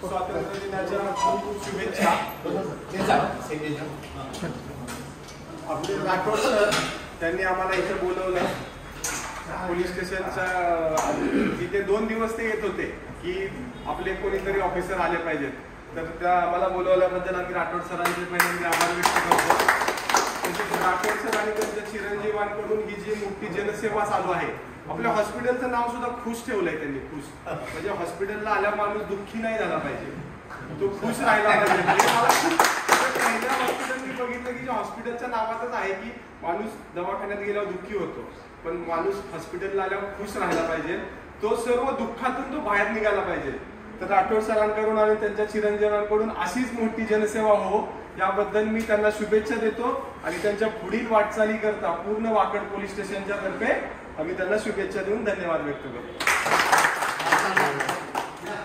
स्वातंत्र्य दिनाच्या खूप खूप शुभेच्छा. आपले राठोड सर त्यांनी आम्हाला इथे बोलवलं पोलीस स्टेशनच्या इथे 2 दिवस ते येत होते की आपले कोणीतरी ऑफिसर आले पाहिजेत. तर त्या आम्हाला बोलवल्याबद्दल आम्ही राठोड सरांचे पहिल्यांदा आभार व्यक्त करतो. राठोड सर आणि त्यांच्या चिरंजीवांकडून ही जी मोठी जनसेवा चालू आहे, आपल्या हॉस्पिटलचं नाव सुद्धा खुश ठेवलंय त्यांनी. खुश म्हणजे हॉस्पिटलला आल्या माणूस दुःखी नाही झाला पाहिजे, तो खुश राहिला पाहिजे. मला पहिल्या हॉस्पिटल मी बघितलं की जे हॉस्पिटलच्या नावातच आहे की माणूस दवाखान्यात गेल्यावर दुःखी होतो, पण माणूस हॉस्पिटलला आल्यावर खुश राहायला पाहिजे. तो सर्व दुःखातून तो बाहेर निघाला पाहिजे. तर राठोड सरांकडून आणि त्यांच्या चिरंजीवांकडून अशीच मोठी जनसेवा हो याबद्दल मी त्यांना शुभेच्छा देतो आणि त्यांच्या पुढील वाटचाली करता पूर्ण वाकड पोलीस स्टेशनच्या तर्फे आम्ही त्यांना शुभेच्छा देऊन धन्यवाद व्यक्त करतो.